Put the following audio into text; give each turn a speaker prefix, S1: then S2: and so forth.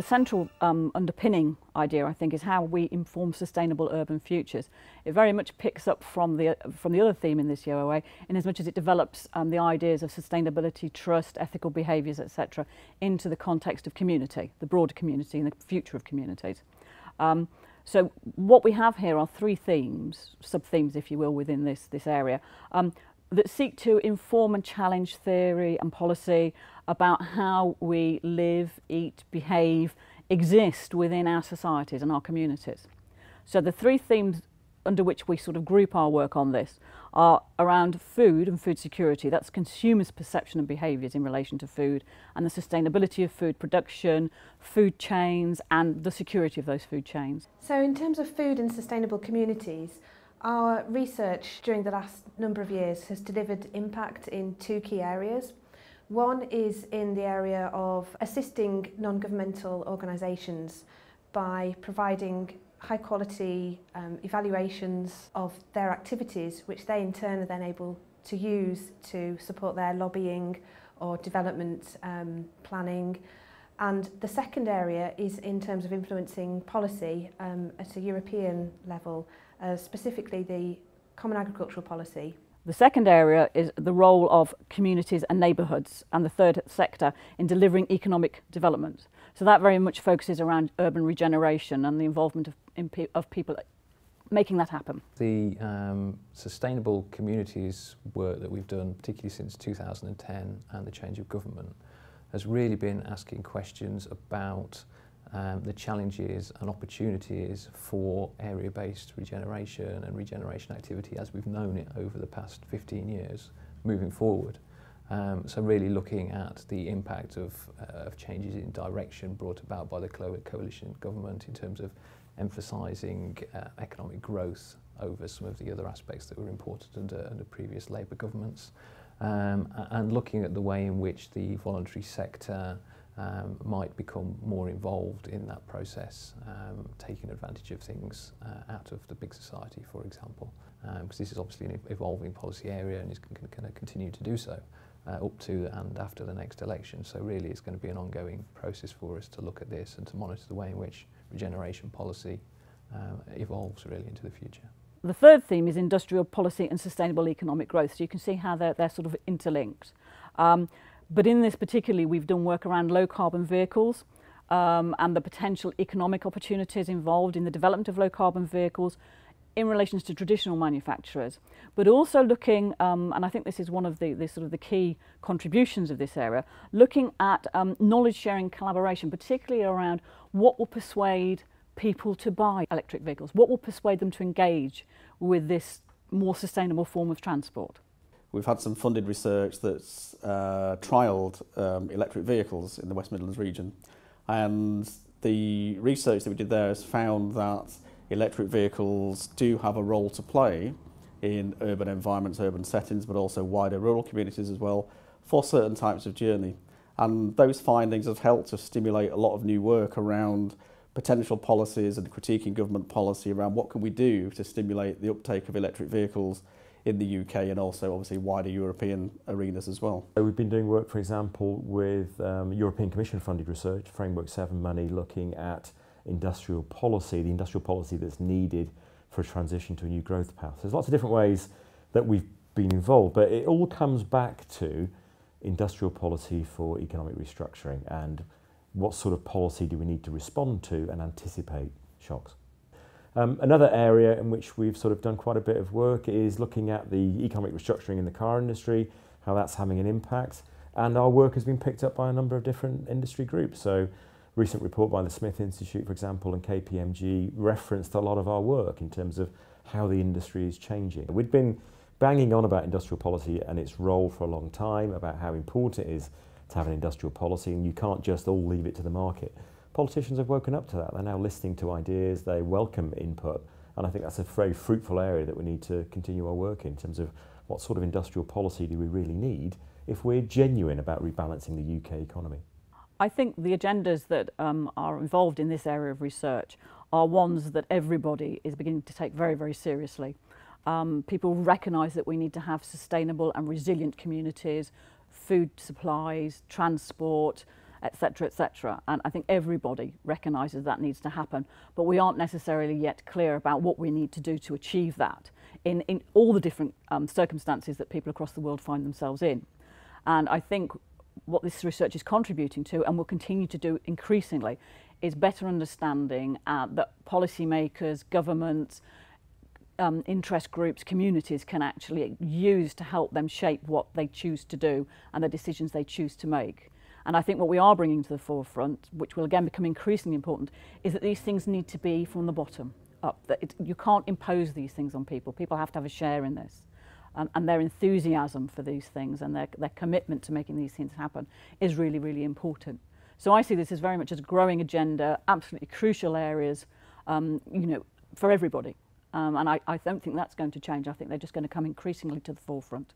S1: central underpinning idea, I think, is how we inform sustainable urban futures. It very much picks up from the other theme in this UOA, in as much as it develops the ideas of sustainability, trust, ethical behaviours, etc., into the context of community, the broader community and the future of communities. So what we have here are three themes, sub-themes if you will, within this area, that seek to inform and challenge theory and policy about how we live, eat, behave, exist within our societies and our communities. So the three themes under which we sort of group our work on this are around food and food security. That's consumers' perception and behaviours in relation to food, and the sustainability of food production, food chains and the security of those food chains.
S2: So in terms of food and sustainable communities, our research during the last number of years has delivered impact in two key areas. One is in the area of assisting non-governmental organisations by providing high quality evaluations of their activities, which they in turn are then able to use to support their lobbying or development planning. And the second area is in terms of influencing policy at a European level, specifically the Common Agricultural Policy.
S1: The second area is the role of communities and neighbourhoods, and the third sector in delivering economic development. So that very much focuses around urban regeneration and the involvement of people making that happen.
S3: The sustainable communities work that we've done, particularly since 2010 and the change of government, has really been asking questions about the challenges and opportunities for area-based regeneration and regeneration activity as we've known it over the past 15 years moving forward. So really looking at the impact of changes in direction brought about by the coalition government in terms of emphasising economic growth over some of the other aspects that were important under previous Labour governments, and looking at the way in which the voluntary sector might become more involved in that process, taking advantage of things out of the big society, for example, because this is obviously an evolving policy area and is going to continue to do so up to and after the next election. So really it's going to be an ongoing process for us to look at this and to monitor the way in which regeneration policy evolves really into the future.
S1: The third theme is industrial policy and sustainable economic growth. So you can see how they're sort of interlinked. But in this particularly, we've done work around low carbon vehicles and the potential economic opportunities involved in the development of low carbon vehicles in relation to traditional manufacturers, but also looking, and I think this is one of the sort of the key contributions of this area, looking at knowledge sharing collaboration, particularly around what will persuade people to buy electric vehicles, what will persuade them to engage with this more sustainable form of transport.
S4: We've had some funded research that's trialled electric vehicles in the West Midlands region, and the research that we did there has found that electric vehicles do have a role to play in urban environments, urban settings, but also wider rural communities as well for certain types of journey. And those findings have helped to stimulate a lot of new work around potential policies and critiquing government policy around what can we do to stimulate the uptake of electric vehicles in the UK and also obviously wider European arenas as well.
S5: We've been doing work, for example, with European Commission funded research, Framework 7 money, looking at industrial policy, the industrial policy that's needed for a transition to a new growth path. There's lots of different ways that we've been involved, but it all comes back to industrial policy for economic restructuring and what sort of policy do we need to respond to and anticipate shocks. Another area in which we've sort of done quite a bit of work is looking at the economic restructuring in the car industry, how that's having an impact, and our work has been picked up by a number of different industry groups. So recent report by the Smith Institute, for example, and KPMG referenced a lot of our work in terms of how the industry is changing. We'd been banging on about industrial policy and its role for a long time, about how important it is to have an industrial policy, and you can't just all leave it to the market. Politicians have woken up to that. They're now listening to ideas, they welcome input, and I think that's a very fruitful area that we need to continue our work in terms of what sort of industrial policy do we really need if we're genuine about rebalancing the UK economy.
S1: I think the agendas that are involved in this area of research are ones that everybody is beginning to take very, very seriously. People recognise that we need to have sustainable and resilient communities, food supplies, transport, etc., etc. And I think everybody recognises that needs to happen, but we aren't necessarily yet clear about what we need to do to achieve that in all the different circumstances that people across the world find themselves in. And I think what this research is contributing to, and will continue to do increasingly, is better understanding that policymakers, governments, interest groups, communities can actually use to help them shape what they choose to do and the decisions they choose to make. And I think what we are bringing to the forefront, which will again become increasingly important, is that these things need to be from the bottom up. That you can't impose these things on people. People have to have a share in this. And their enthusiasm for these things and their commitment to making these things happen is really, really important. So I see this as very much as a growing agenda, absolutely crucial areas, you know, for everybody. And I don't think that's going to change. I think they're just going to come increasingly to the forefront.